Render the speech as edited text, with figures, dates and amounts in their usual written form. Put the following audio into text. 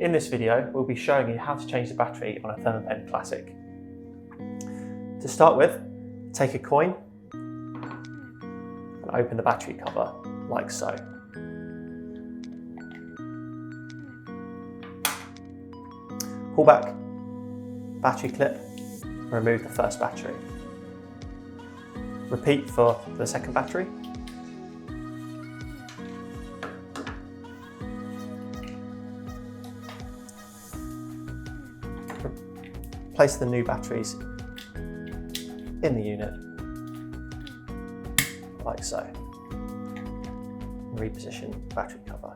In this video, we'll be showing you how to change the battery on a Thermapen Classic. To start with, take a coin and open the battery cover like so. Pull back battery clip and remove the first battery. Repeat for the second battery. Place the new batteries in the unit, like so. Reposition battery cover.